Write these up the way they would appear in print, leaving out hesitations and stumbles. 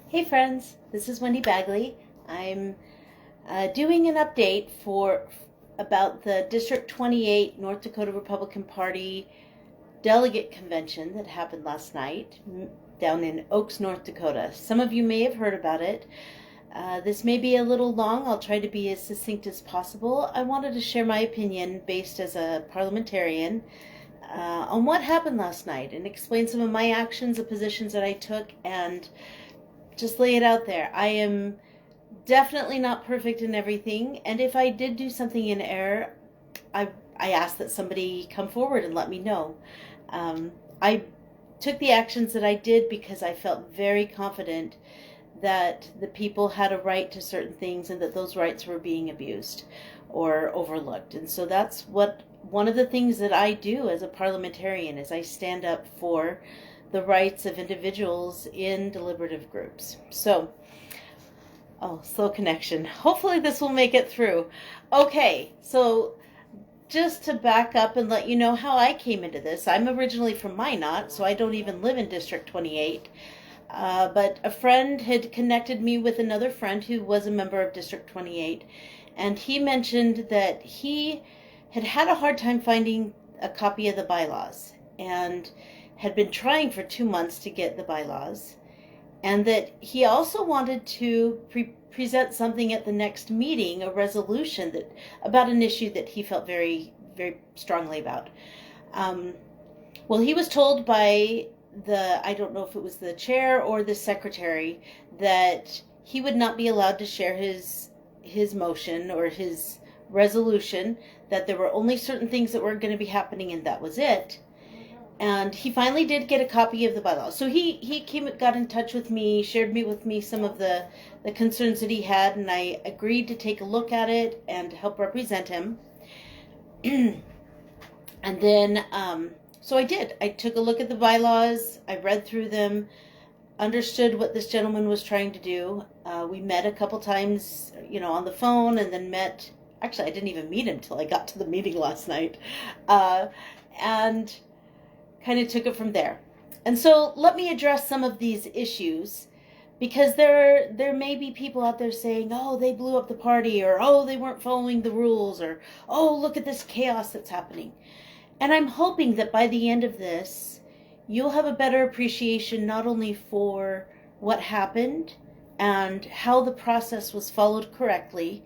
Hey friends, this is Wendy Bagley. I'm doing an update about the District 28 North Dakota Republican Party delegate convention that happened last night down in Oaks, North Dakota. Some of you may have heard about it. This may be a little long. I'll try to be as succinct as possible. I wanted to share my opinion based as a parliamentarian on what happened last night and explain some of my actions, the positions that I took, and just lay it out there. I am definitely not perfect in everything, and if I did do something in error, I ask that somebody come forward and let me know. I took the actions that I did because I felt very confident that the people had a right to certain things and that those rights were being abused or overlooked. And so that's one of the things that I do as a parliamentarian is I stand up for the rights of individuals in deliberative groups. So, slow connection. Hopefully this will make it through. Okay, so just to back up and let you know how I came into this. I'm originally from Minot, so I don't even live in District 28. But a friend had connected me with another friend who was a member of District 28, and he mentioned that he had a hard time finding a copy of the bylaws and had been trying for 2 months to get the bylaws, and that he also wanted to present something at the next meeting, a resolution about an issue that he felt very, very strongly about. Well, he was told by I don't know if it was the chair or the secretary, that he would not be allowed to share his motion or his resolution, that there were only certain things that were going to be happening and that was it. And he finally did get a copy of the bylaws. So he got in touch with me, shared with me some of the concerns that he had, and I agreed to take a look at it and help represent him. And then, so I did. I took a look at the bylaws, I read through them, understood what this gentleman was trying to do. We met a couple times, on the phone, and then actually I didn't even meet him till I got to the meeting last night. And kind of took it from there. And so let me address some of these issues, because there may be people out there saying, oh, they blew up the party, or oh, they weren't following the rules, or oh, look at this chaos that's happening. And I'm hoping that by the end of this, you'll have a better appreciation not only for what happened and how the process was followed correctly,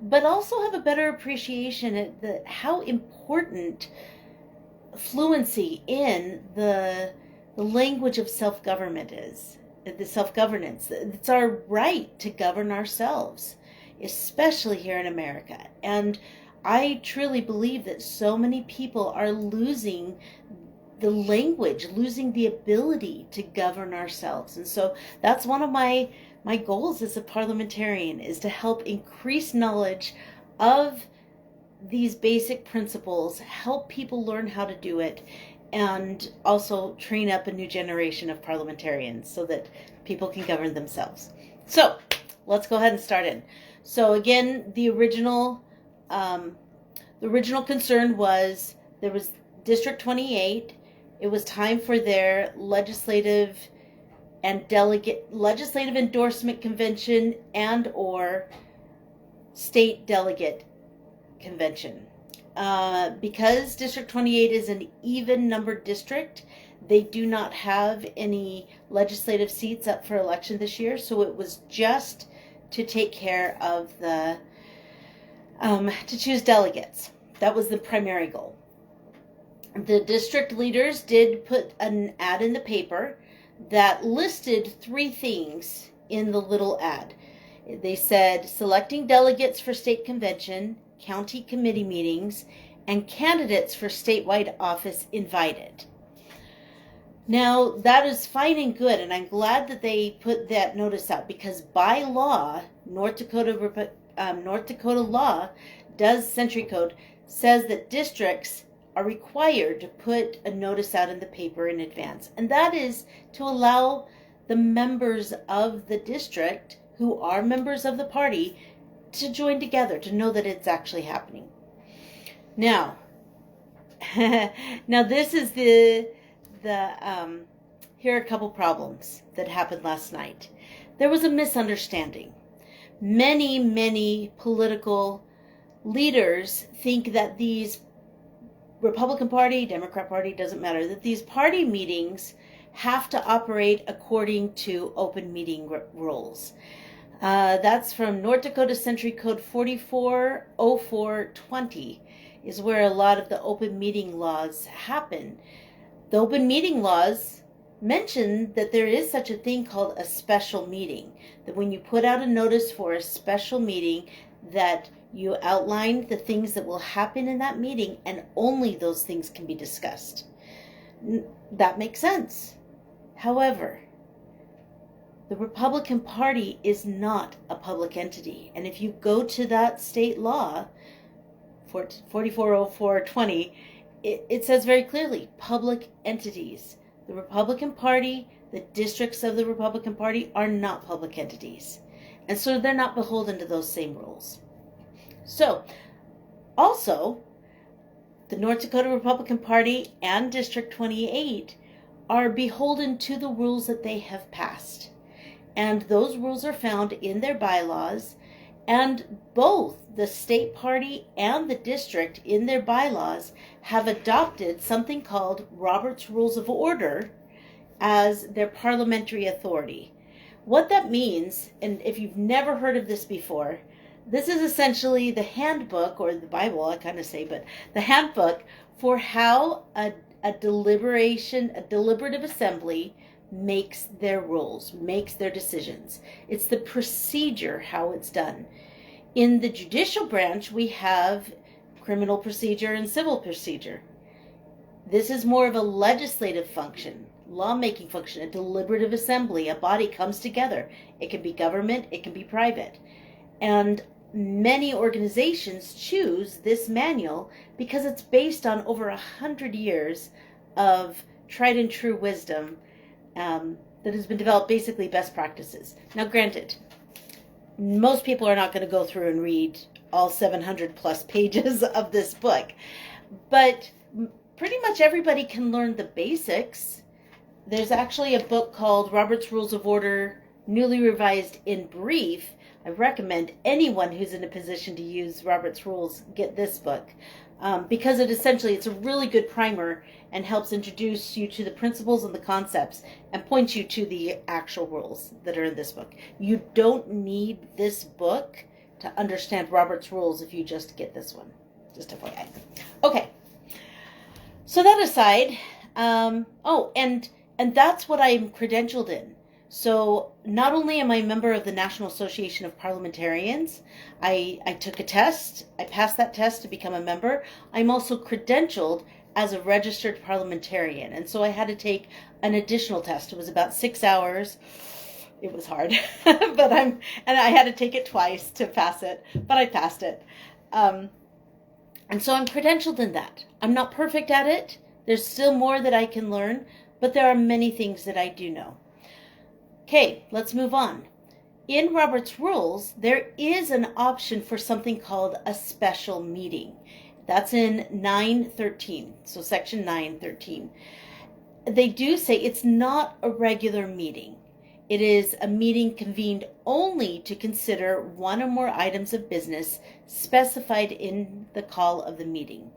but also have a better appreciation at how important fluency in the language of self-government is, the self-governance. It's our right to govern ourselves, especially here in America. And I truly believe that so many people are losing the language, losing the ability to govern ourselves. And so that's one of my goals as a parliamentarian, is to help increase knowledge of these basic principles, help people learn how to do it, and also train up a new generation of parliamentarians so that people can govern themselves. So let's go ahead and start in. So again, the original concern was there was District 28. It was time for their legislative endorsement convention and or state delegate convention. Because District 28 is an even numbered district, they do not have any legislative seats up for election this year, so it was just to take care of to choose delegates. That was the primary goal. The district leaders did put an ad in the paper that listed 3 things in the little ad. They said selecting delegates for state convention, county committee meetings, and candidates for statewide office invited. Now, that is fine and good, and I'm glad that they put that notice out, because by law, North Dakota law Century Code says that districts are required to put a notice out in the paper in advance, and that is to allow the members of the district who are members of the party to join together, to know that it's actually happening. Now, this is here are a couple problems that happened last night. There was a misunderstanding. Many political leaders think that these Republican Party, Democrat Party, doesn't matter, that these party meetings have to operate according to open meeting rules. That's from North Dakota Century Code 440420 is where a lot of the open meeting laws happen. The open meeting laws mention that there is such a thing called a special meeting, that when you put out a notice for a special meeting, that you outline the things that will happen in that meeting and only those things can be discussed. That makes sense. However, the Republican Party is not a public entity. And if you go to that state law, 440420, it says very clearly, public entities. The Republican Party, the districts of the Republican Party are not public entities. And so they're not beholden to those same rules. So, also, the North Dakota Republican Party and District 28 are beholden to the rules that they have passed. And those rules are found in their bylaws, and both the state party and the district in their bylaws have adopted something called Robert's Rules of Order as their parliamentary authority. What that means, and if you've never heard of this before, this is essentially the handbook, or the Bible, I kind of say, but the handbook for how a deliberative assembly makes their rules, makes their decisions. It's the procedure, how it's done. In the judicial branch, we have criminal procedure and civil procedure. This is more of a legislative function, lawmaking function, a deliberative assembly. A body comes together. It can be government, it can be private. And many organizations choose this manual because it's based on over 100 years of tried and true wisdom that has been developed, basically best practices. Now, granted, most people are not going to go through and read all 700 plus pages of this book, but pretty much everybody can learn the basics. There's actually a book called Robert's Rules of Order, newly revised in brief. I recommend anyone who's in a position to use Robert's Rules get this book, because it's a really good primer and helps introduce you to the principles and the concepts and points you to the actual rules that are in this book. You don't need this book to understand Robert's Rules if you just get this one. Just FYI. Okay. So that aside, and that's what I'm credentialed in. So not only am I a member of the National Association of Parliamentarians, I took a test. I passed that test to become a member. I'm also credentialed as a registered parliamentarian. And so I had to take an additional test. It was about 6 hours. It was hard, but I had to take it twice to pass it, but I passed it. And so I'm credentialed in that. I'm not perfect at it. There's still more that I can learn, but there are many things that I do know. Okay, let's move on. In Robert's Rules, there is an option for something called a special meeting. That's in 913, so section 913. They do say it's not a regular meeting. It is a meeting convened only to consider one or more items of business specified in the call of the meeting.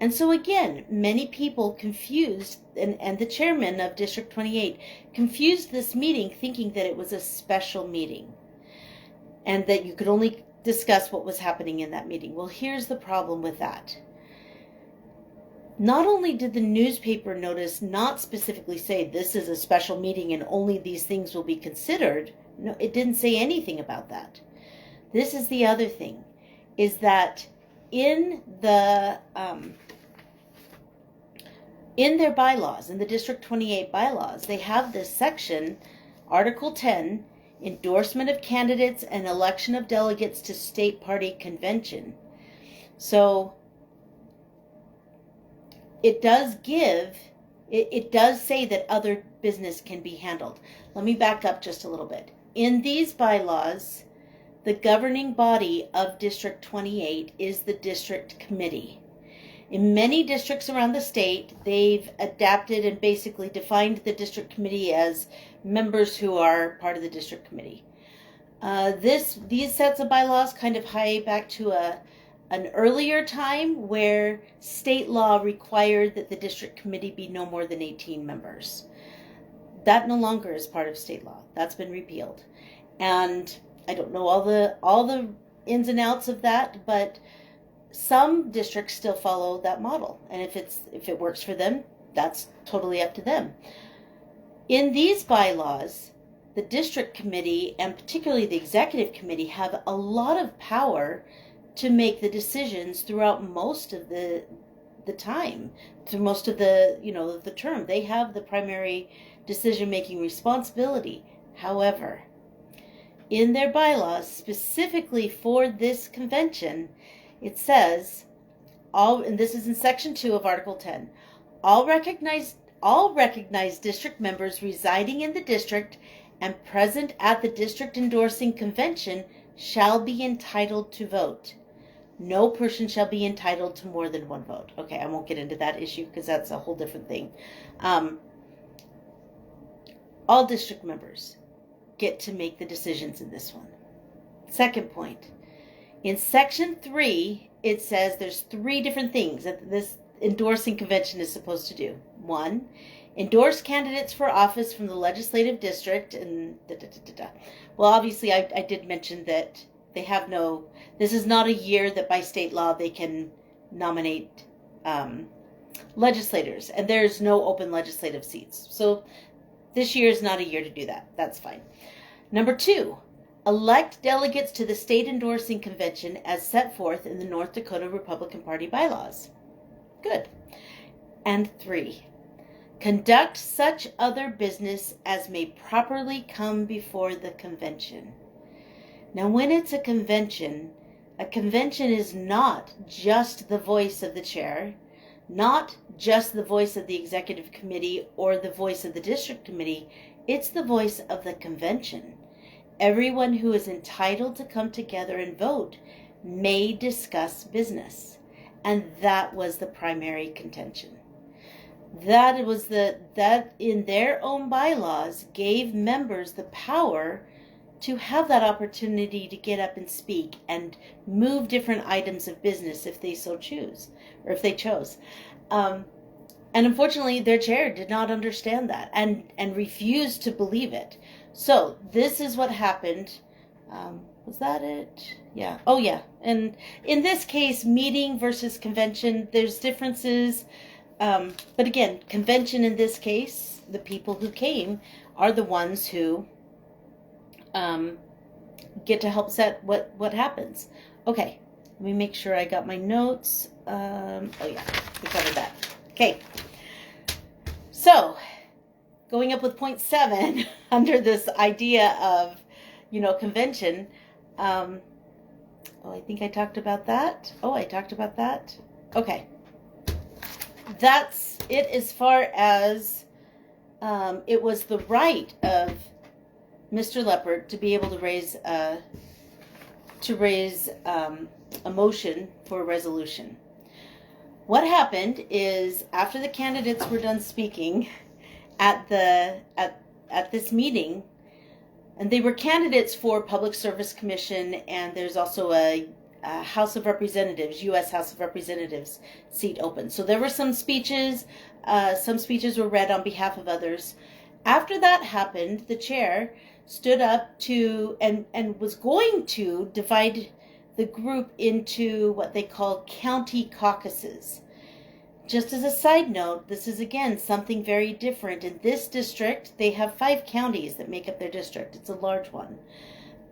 And so again, many people confused, and the chairman of District 28 confused this meeting thinking that it was a special meeting and that you could only discuss what was happening in that meeting. Well, here's the problem with that. Not only did the newspaper notice not specifically say this is a special meeting and only these things will be considered, no, it didn't say anything about that. This is the other thing, is that in their bylaws, in the District 28 bylaws, they have this section, Article 10, endorsement of candidates and election of delegates to state party convention. So it does say that other business can be handled. Let me back up just a little bit. In these bylaws, the governing body of District 28 is the district committee. In many districts around the state, they've adapted and basically defined the district committee as members who are part of the district committee. These sets of bylaws kind of tie back to an earlier time where state law required that the district committee be no more than 18 members. That no longer is part of state law. That's been repealed. And I don't know all the ins and outs of that, but some districts still follow that model. And if it works for them, that's totally up to them. In these bylaws, the district committee and particularly the executive committee have a lot of power to make the decisions throughout most of the time, through most of the term. They have the primary decision-making responsibility. However, in their bylaws, specifically for this convention, it says, and this is in Section 2 of Article 10, all recognized district members residing in the district and present at the district endorsing convention shall be entitled to vote. No person shall be entitled to more than one vote. Okay, I won't get into that issue because that's a whole different thing. All district members get to make the decisions in this one. Second point, in Section 3, it says there's 3 different things that this endorsing convention is supposed to do. 1, endorse candidates for office from the legislative district, and Well, obviously, I did mention that they have this is not a year that by state law they can nominate legislators, and there's no open legislative seats. So this year is not a year to do that. That's fine. Number 2, elect delegates to the state endorsing convention as set forth in the North Dakota Republican Party bylaws. Good. And 3, conduct such other business as may properly come before the convention. Now, when it's a convention is not just the voice of the chair, not just the voice of the executive committee or the voice of the district committee. It's the voice of the convention. Everyone who is entitled to come together and vote may discuss business. And that was the primary contention. That in their own bylaws gave members the power to have that opportunity to get up and speak and move different items of business if they so choose, or if they chose. And unfortunately, their chair did not understand that and refused to believe it. So this is what happened. Was that it? Yeah. Oh, yeah. And in this case, meeting versus convention, there's differences. But again, convention in this case, the people who came are the ones who get to help set what happens. Okay, let me make sure I got my notes. Oh yeah, we covered that. Okay, so going up with point 7 under this idea of, convention. Oh, I think I talked about that. Oh, I talked about that. Okay, that's it as far as it was the right of Mr. Leppart to be able to raise a motion for a resolution. What happened is, after the candidates were done speaking at this meeting, and they were candidates for Public Service Commission, and there's also a House of Representatives, U.S. House of Representatives seat open. So there were some speeches. Some speeches were read on behalf of others. After that happened, the chair stood up to and was going to divide the group into what they call county caucuses. Just as a side note, this is again something very different. In this district, they have 5 counties that make up their district. It's a large one.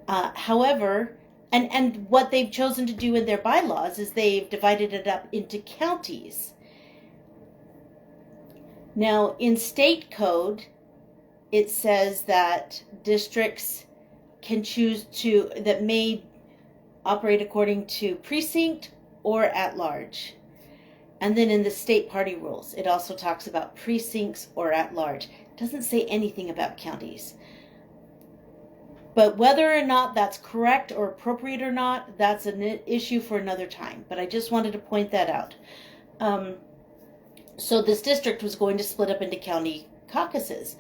However, and what they've chosen to do in their bylaws is they've divided it up into counties. Now, in state code, it says that districts can choose that may operate according to precinct or at large. And then in the state party rules, it also talks about precincts or at large. It doesn't say anything about counties. But whether or not that's correct or appropriate or not, that's an issue for another time. But I just wanted to point that out. So this district was going to split up into county caucuses.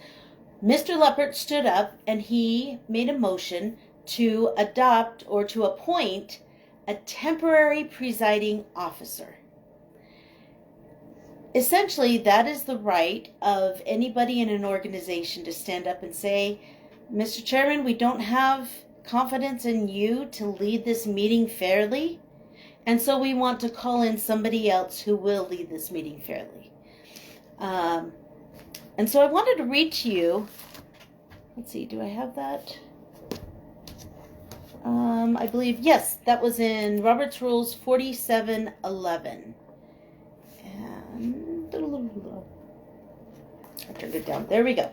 Mr. Leppart stood up and he made a motion to adopt or to appoint a temporary presiding officer. Essentially, that is the right of anybody in an organization to stand up and say, Mr. Chairman, we don't have confidence in you to lead this meeting fairly, and so we want to call in somebody else who will lead this meeting fairly. And so I wanted to read to you, let's see, do I have that? I believe, yes, that was in Robert's Rules 4711. And I turned it down. There we go.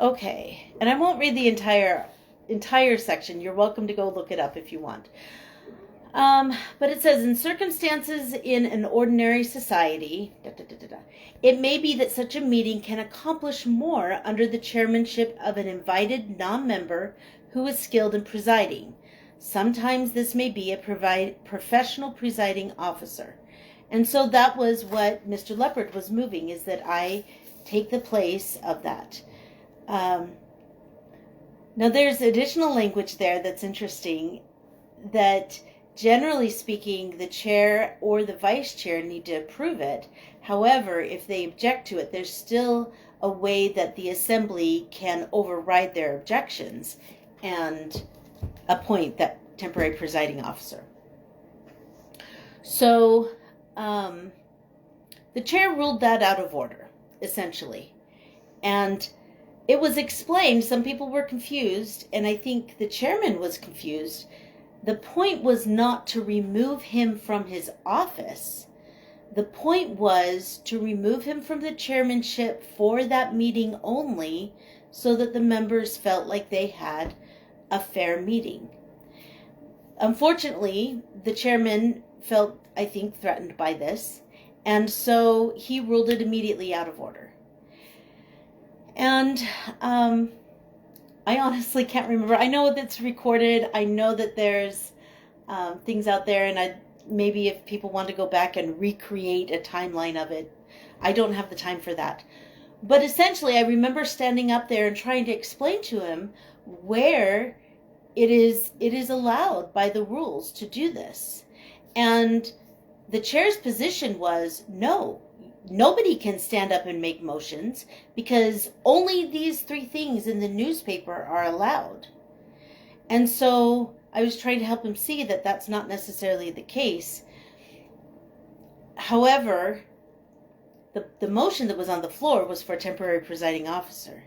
Okay, and I won't read the entire section. You're welcome to go look it up if you want. But it says, in circumstances in an ordinary society, it may be that such a meeting can accomplish more under the chairmanship of an invited non-member who is skilled in presiding. Sometimes this may be a professional presiding officer. And so that was what Mr. Leppart was moving, is that I take the place of that. Now there's additional language there that's interesting, that generally speaking, the chair or the vice chair need to approve it. However, if they object to it, there's still a way that the assembly can override their objections and appoint that temporary presiding officer. So the chair ruled that out of order, essentially. And it was explained, some people were confused, and I think the chairman was confused. The point was not to remove him from his office. The point was to remove him from the chairmanship for that meeting only, so that the members felt like they had a fair meeting. Unfortunately, the chairman felt, I think, threatened by this, and so he ruled it immediately out of order. And I honestly can't remember. I know that's recorded. I know that there's things out there, and maybe if people want to go back and recreate a timeline of it, I don't have the time for that. But essentially, I remember standing up there and trying to explain to him where it is allowed by the rules to do this. And the chair's position was, no, nobody can stand up and make motions because only these 3 things in the newspaper are allowed. And so I was trying to help him see that that's not necessarily the case. However, the motion that was on the floor was for a temporary presiding officer.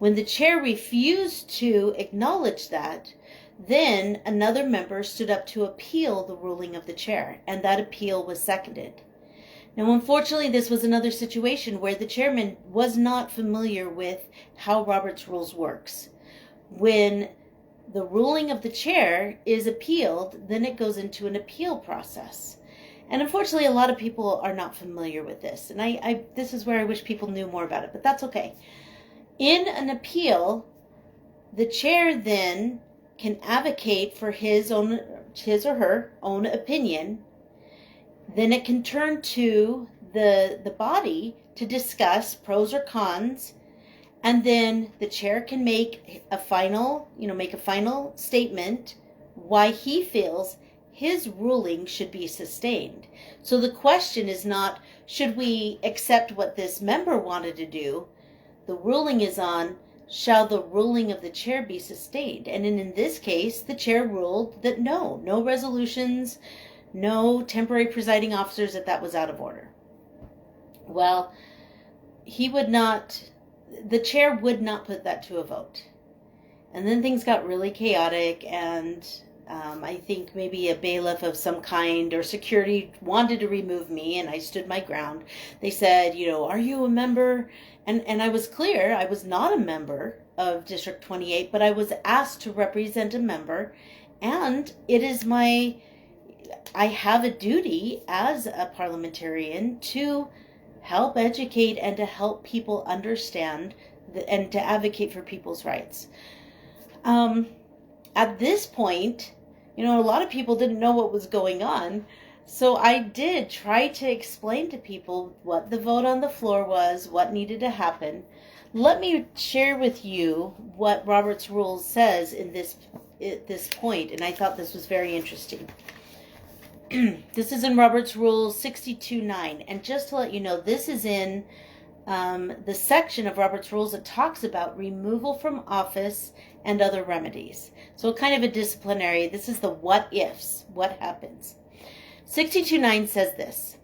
When the chair refused to acknowledge that, then another member stood up to appeal the ruling of the chair, and that appeal was seconded. Now, unfortunately, this was another situation where the chairman was not familiar with how Robert's Rules works. When the ruling of the chair is appealed, then it goes into an appeal process. And unfortunately, a lot of people are not familiar with this. And this is where I wish people knew more about it, but that's okay. In an appeal, the chair then can advocate for his or her own opinion. Then it can turn to the body to discuss pros or cons, and then the chair can make a final statement why he feels his ruling should be sustained. So the question is not, should we accept what this member wanted to do? The ruling is on, shall the ruling of the chair be sustained? And in this case, the chair ruled that no resolutions, no temporary presiding officers, that was out of order. Well, the chair would not put that to a vote. And then things got really chaotic, and I think maybe a bailiff of some kind or security wanted to remove me, and I stood my ground. They said, are you a member? And I was clear, I was not a member of District 28, but I was asked to represent a member, and it is I have a duty as a parliamentarian to help educate and to help people understand and to advocate for people's rights. At this point, a lot of people didn't know what was going on. So I did try to explain to people what the vote on the floor was, what needed to happen. Let me share with you what Robert's Rules says in this point, and I thought this was very interesting. This is in Robert's Rules 62.9, and just to let you know, this is in the section of Robert's Rules that talks about removal from office and other remedies. So kind of a disciplinary, this is the what ifs, what happens. 62.9 says this: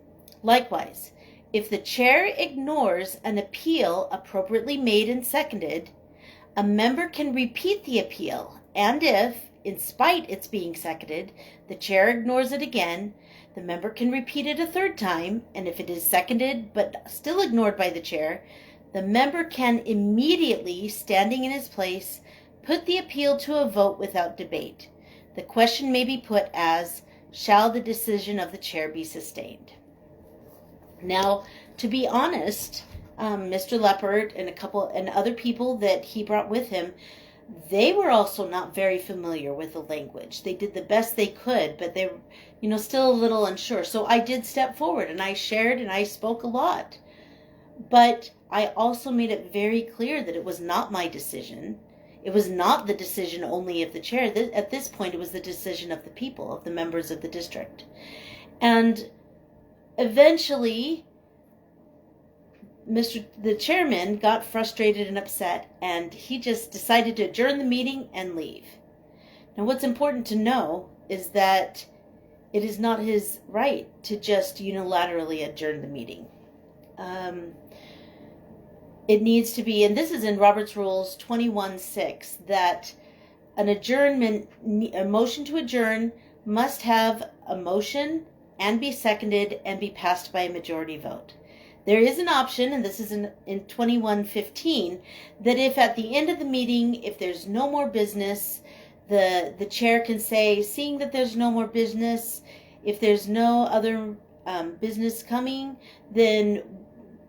likewise, if the chair ignores an appeal appropriately made and seconded, a member can repeat the appeal, and if, in spite its being seconded, the chair ignores it again, the member can repeat it a third time, and if it is seconded but still ignored by the chair, the member can immediately, standing in his place, put the appeal to a vote without debate. The question may be put as, shall the decision of the chair be sustained? Now, to be honest, Mr. Leppart and other people that he brought with him, they were also not very familiar with the language. They did the best they could, but they were, still a little unsure. So I did step forward and I shared and I spoke a lot. But I also made it very clear that it was not my decision. It was not the decision only of the chair. At this point, it was the decision of the people, of the members of the district. And eventually, the chairman got frustrated and upset, and he just decided to adjourn the meeting and leave. Now, what's important to know is that it is not his right to just unilaterally adjourn the meeting. It needs to be, and this is in Robert's Rules 21.6, that a motion to adjourn must have a motion and be seconded and be passed by a majority vote. There is an option, and this is in 21.15, that if at the end of the meeting, if there's no more business, the chair can say, seeing that there's no more business, if there's no other business coming, then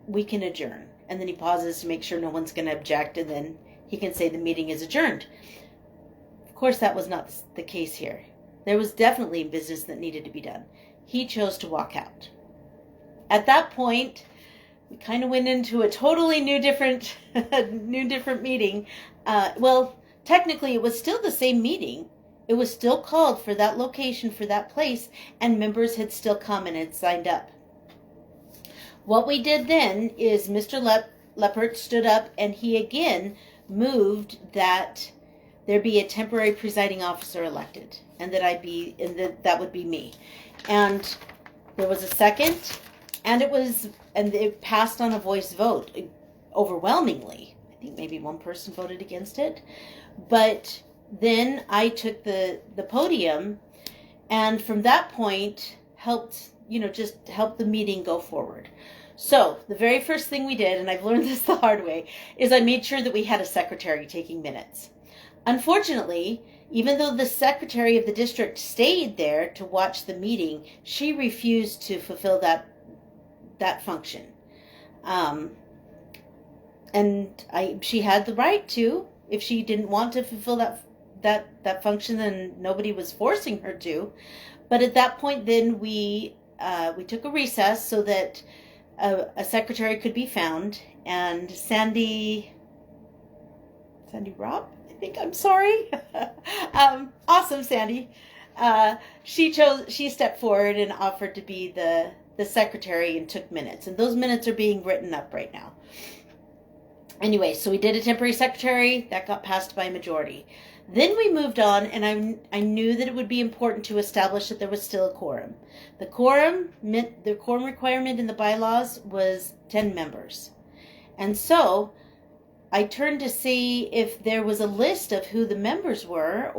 we can adjourn. And then he pauses to make sure no one's going to object, and then he can say the meeting is adjourned. Of course, that was not the case here. There was definitely business that needed to be done. He chose to walk out. At that point, we kind of went into a totally new different meeting. Well, technically, it was still the same meeting. It was still called for that location, for that place, and members had still come and had signed up. What we did then is Mr. Leppart stood up and he again moved that there be a temporary presiding officer elected, and that that would be me. And there was a second, and it passed on a voice vote overwhelmingly. I think maybe one person voted against it, but then I took the podium, and from that point helped the meeting go forward. So the very first thing we did, and I've learned this the hard way, is I made sure that we had a secretary taking minutes. Unfortunately, even though the secretary of the district stayed there to watch the meeting, she refused to fulfill that function. She had the right to. If she didn't want to fulfill that function, then nobody was forcing her to. But at that point, then we took a recess so that a secretary could be found, and Sandy Robb, I think, I'm sorry. Awesome, Sandy. She stepped forward and offered to be the secretary and took minutes, and those minutes are being written up right now. Anyway, so we did a temporary secretary that got passed by a majority. Then we moved on, and I knew that it would be important to establish that there was still a quorum. The quorum requirement in the bylaws was 10 members. And so I turned to see if there was a list of who the members were,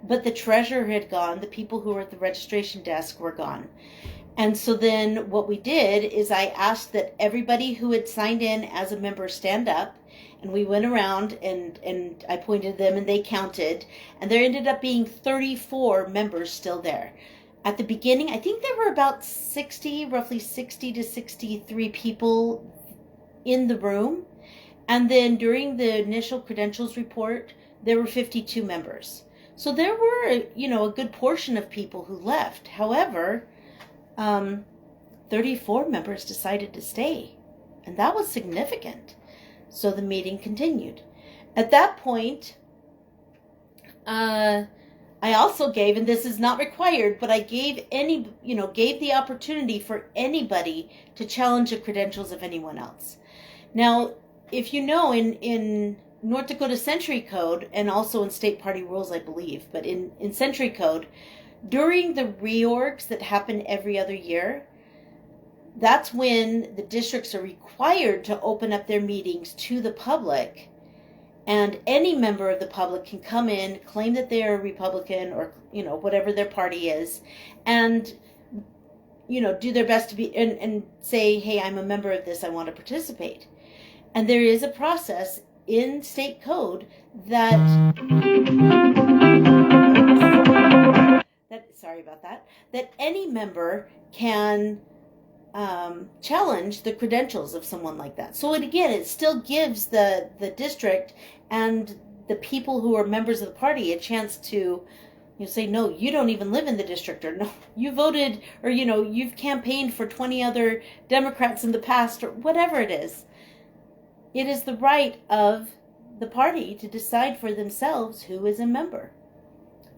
but the treasurer had gone, the people who were at the registration desk were gone. And so then what we did is I asked that everybody who had signed in as a member stand up, and we went around and I pointed them and they counted, and there ended up being 34 members still there. At the beginning, I think there were about roughly 60 to 63 people in the room. And then during the initial credentials report, there were 52 members. So there were, a good portion of people who left. However, 34 members decided to stay, and that was significant. So the meeting continued. At that point, I also gave, and this is not required, but I gave gave the opportunity for anybody to challenge the credentials of anyone else. Now, if you know, in North Dakota Century Code, and also in state party rules, I believe, but in Century Code, during the reorgs that happen every other year, that's when the districts are required to open up their meetings to the public, and any member of the public can come in, claim that they're a Republican or, whatever their party is, and, do their best to be, and say, hey, I'm a member of this, I want to participate. And there is a process in state code that any member can challenge the credentials of someone like that. So it still gives the district and the people who are members of the party a chance to say, no, you don't even live in the district, or no, you voted, or you've campaigned for 20 other Democrats in the past, or whatever it is. It is the right of the party to decide for themselves who is a member.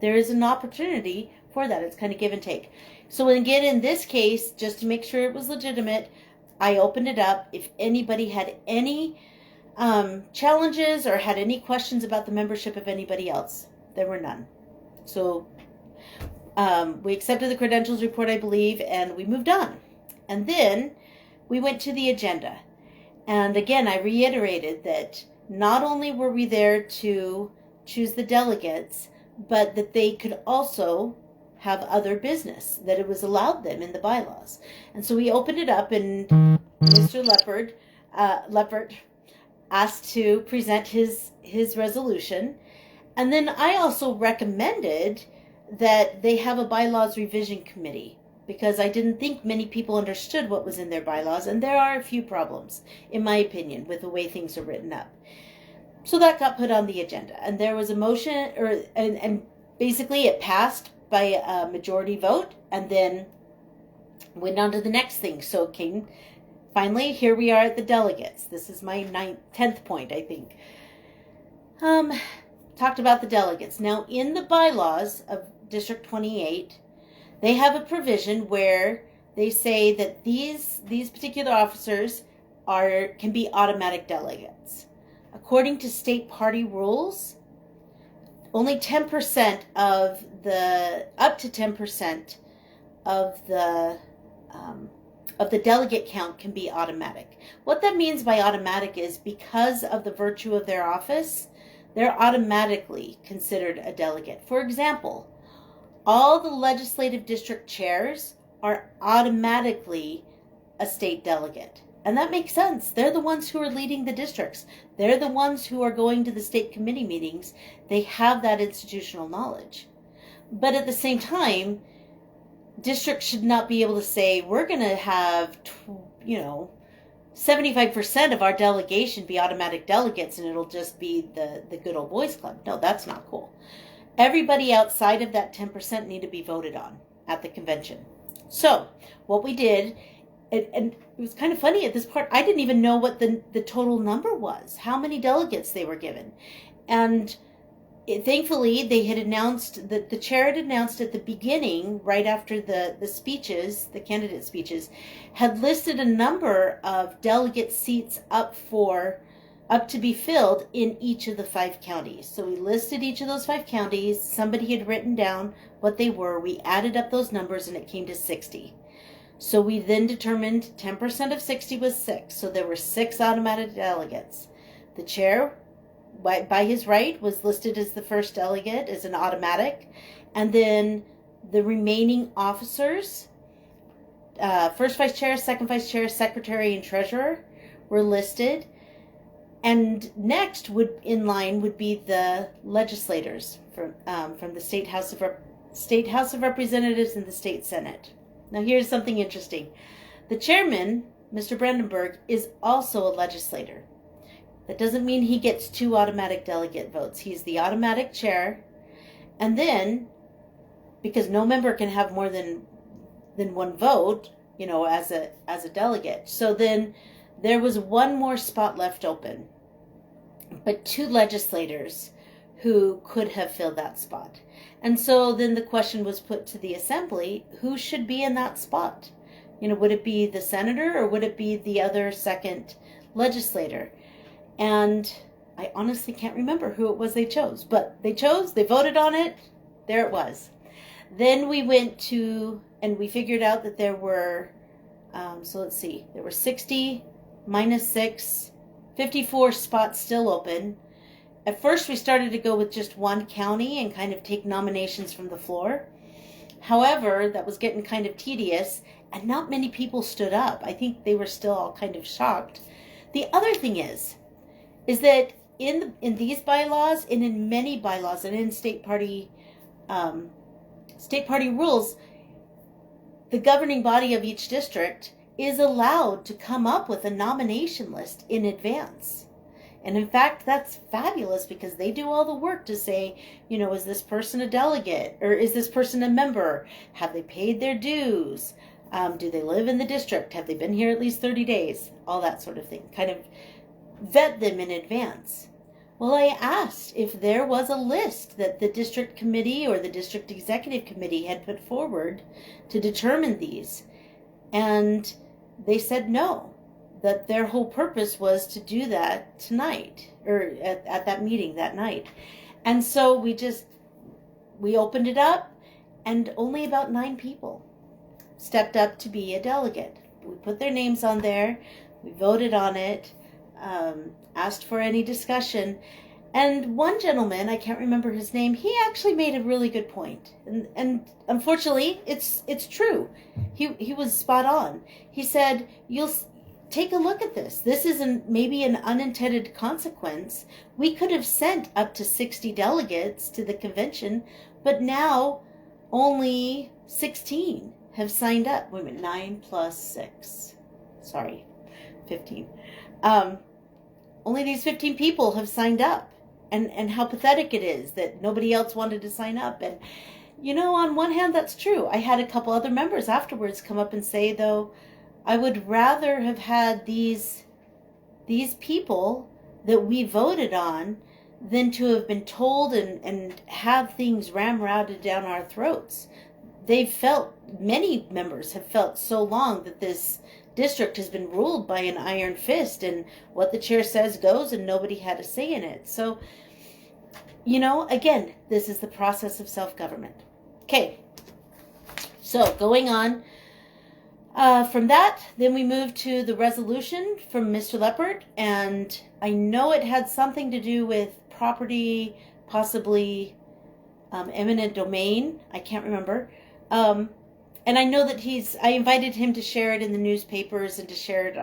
There is an opportunity for that. It's kind of give and take. So again, in this case, just to make sure it was legitimate, I opened it up. If anybody had any challenges or had any questions about the membership of anybody else, there were none. So we accepted the credentials report, I believe, and we moved on. And then we went to the agenda. And again, I reiterated that not only were we there to choose the delegates, but that they could also have other business, that it was allowed them in the bylaws. And so we opened it up, and Mr. Leppart asked to present his resolution. And then I also recommended that they have a bylaws revision committee, because I didn't think many people understood what was in their bylaws, and there are a few problems, in my opinion, with the way things are written up. So that got put on the agenda, and there was a motion, and basically it passed by a majority vote, and then went on to the next thing. So it came, finally, here we are at the delegates. This is my 10th point, I think. Talked about the delegates. Now, in the bylaws of District 28, they have a provision where they say that these particular officers can be automatic delegates. According to state party rules, only 10% of up to 10% of the delegate count can be automatic. What that means by automatic is, because of the virtue of their office, they're automatically considered a delegate. For example, all the legislative district chairs are automatically a state delegate. And that makes sense. They're the ones who are leading the districts. They're the ones who are going to the state committee meetings. They have that institutional knowledge. But at the same time, districts should not be able to say, we're going to have, 75% of our delegation be automatic delegates, and it'll just be the good old boys club. No, that's not cool. Everybody outside of that 10% need to be voted on at the convention. So what we did, and it was kind of funny at this part, I didn't even know what the total number was, how many delegates they were given. And thankfully, they had announced, that the chair had announced at the beginning, right after the speeches, the candidate speeches, had listed a number of delegate seats up to be filled in each of the 5 counties. So we listed each of those 5 counties. Somebody had written down what they were. We added up those numbers, and it came to 60. So we then determined 10% of 60 was 6. So there were 6 automatic delegates. The chair, by his right, was listed as the first delegate, as an automatic. And then the remaining officers, first vice chair, second vice chair, secretary, and treasurer, were listed. And next in line would be the legislators from the State House of Representatives and the State Senate. Now here's something interesting. The chairman, Mr. Brandenburg, is also a legislator. That doesn't mean he gets 2 automatic delegate votes. He's the automatic chair. And then, because no member can have more than than one vote, as a delegate. So then there was one more spot left open, but 2 legislators who could have filled that spot. And so then the question was put to the assembly, who should be in that spot? Would it be the senator or would it be the other second legislator? And I honestly can't remember who it was they chose, but they voted on it, there it was. Then we went to, and we figured out that there were, there were 60 minus 6, 54 spots still open. At first we started to go with just one county and kind of take nominations from the floor. However, that was getting kind of tedious and not many people stood up. I think they were still all kind of shocked. The other thing is that in these bylaws and in many bylaws and in state party rules, the governing body of each district is allowed to come up with a nomination list in advance. And in fact, that's fabulous because they do all the work to say, is this person a delegate or is this person a member? Have they paid their dues? Do they live in the district? Have they been here at least 30 days? All that sort of thing. Kind of vet them in advance. Well, I asked if there was a list that the district committee or the district executive committee had put forward to determine these. And they said no, that their whole purpose was to do that tonight or at that meeting that night. And so we opened it up and only about 9 people stepped up to be a delegate. We put their names on there. We voted on it. Asked for any discussion, and one gentleman, I can't remember his name, he actually made a really good point, and unfortunately it's true. He was spot on. He said, you'll take a look at this. This is maybe an unintended consequence. We could have sent up to 60 delegates to the convention, but now only 16 have signed up. Wait a minute, 9 plus 6. Sorry, 15. Only these 15 people have signed up, and how pathetic it is that nobody else wanted to sign up. And on one hand, that's true. I had a couple other members afterwards come up and say, though, I would rather have had these people that we voted on than to have been told and have things ramrodded down our throats. Many members have felt so long that this district has been ruled by an iron fist and what the chair says goes and nobody had a say in it. So, again, this is the process of self-government. Okay, so going on from that, then we moved to the resolution from Mr. Leppart, and I know it had something to do with property, possibly eminent domain. I can't remember. And I know that I invited him to share it in the newspapers and to share it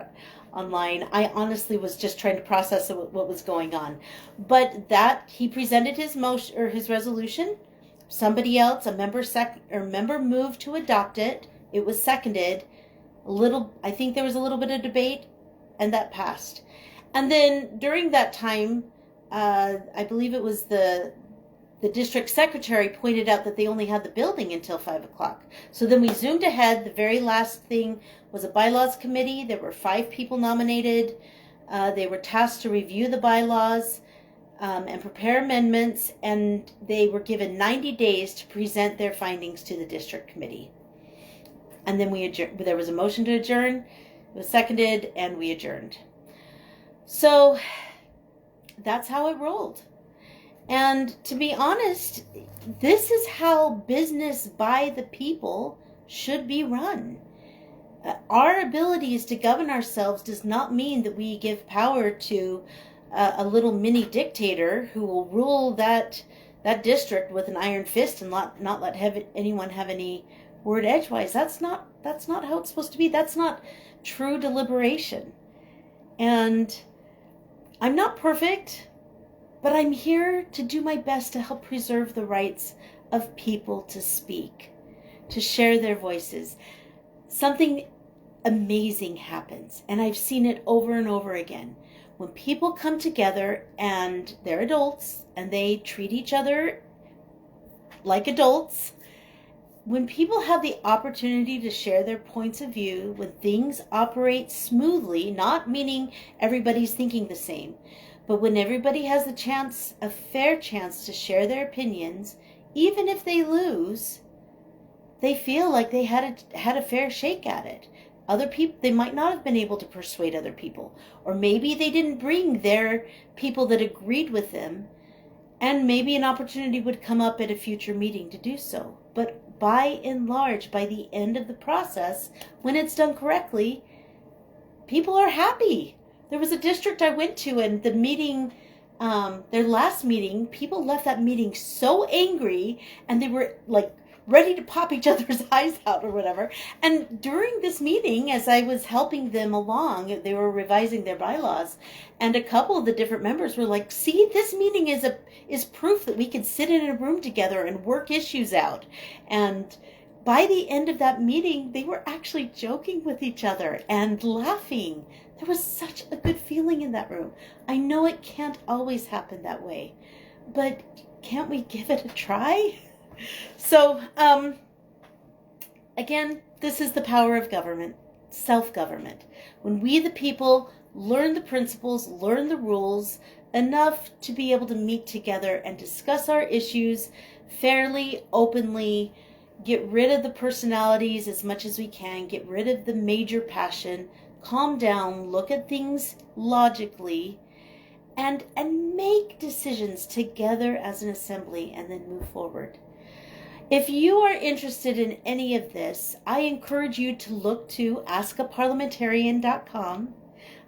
online. I honestly was just trying to process what was going on. But that, he presented his motion or his resolution. Somebody else, a member moved to adopt it. It was seconded. I think there was a little bit of debate, and that passed. And then during that time, I believe it was the district secretary pointed out that they only had the building until 5 o'clock. So then we zoomed ahead. The very last thing was a bylaws committee. There were 5 people nominated. They were tasked to review the bylaws and prepare amendments, and they were given 90 days to present their findings to the district committee. And then there was a motion to adjourn. It was seconded, and we adjourned. So that's how it rolled. And to be honest, this is how business by the people should be run. Our abilities to govern ourselves does not mean that we give power to a little mini dictator who will rule that district with an iron fist and not let anyone have any word edgewise. That's not how it's supposed to be. That's not true deliberation. And I'm not perfect, but I'm here to do my best to help preserve the rights of people to speak, to share their voices. Something amazing happens, and I've seen it over and over again. When people come together and they're adults and they treat each other like adults, when people have the opportunity to share their points of view, when things operate smoothly, not meaning everybody's thinking the same, but when everybody has a fair chance to share their opinions, even if they lose, they feel like they had a fair shake at it. Other people, they might not have been able to persuade other people, or maybe they didn't bring their people that agreed with them, and maybe an opportunity would come up at a future meeting to do so. But by and large, by the end of the process, when it's done correctly, people are happy. There was a district I went to, and the meeting, their last meeting, people left that meeting so angry, and they were like ready to pop each other's eyes out or whatever. And during this meeting, as I was helping them along, they were revising their bylaws, and a couple of the different members were like, see, this meeting is proof that we can sit in a room together and work issues out. And by the end of that meeting, they were actually joking with each other and laughing. There was such a good feeling in that room. I know it can't always happen that way, but can't we give it a try? So, again, this is the power of government, self-government. When we, the people, learn the principles, learn the rules, enough to be able to meet together and discuss our issues fairly, openly, get rid of the personalities as much as we can, get rid of the major passion, calm down, look at things logically, and make decisions together as an assembly, and then move forward. If you are interested in any of this, I encourage you to look to askaparliamentarian.com.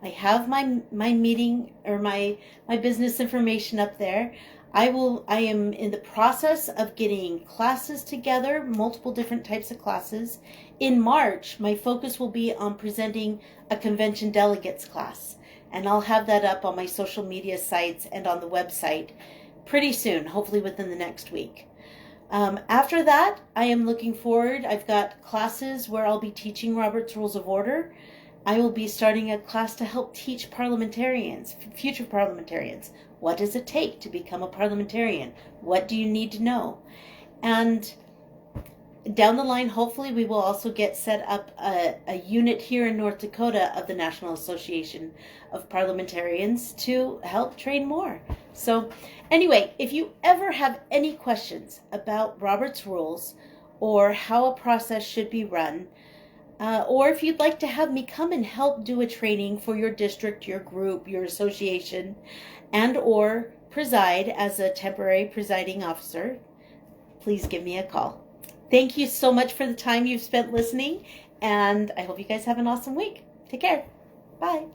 I have my meeting or my business information up there. I am in the process of getting classes together, multiple different types of classes. In March, my focus will be on presenting a convention delegates class, and I'll have that up on my social media sites and on the website pretty soon, hopefully within the next week. After that, I am looking forward. I've got classes where I'll be teaching Robert's Rules of Order. I will be starting a class to help teach parliamentarians, future parliamentarians. What does it take to become a parliamentarian? What do you need to know? And down the line, hopefully, we will also get set up a unit here in North Dakota of the National Association of Parliamentarians to help train more. So anyway, if you ever have any questions about Robert's Rules or how a process should be run, or if you'd like to have me come and help do a training for your district, your group, your association, and or preside as a temporary presiding officer, please give me a call. Thank you so much for the time you've spent listening, and I hope you guys have an awesome week. Take care. Bye.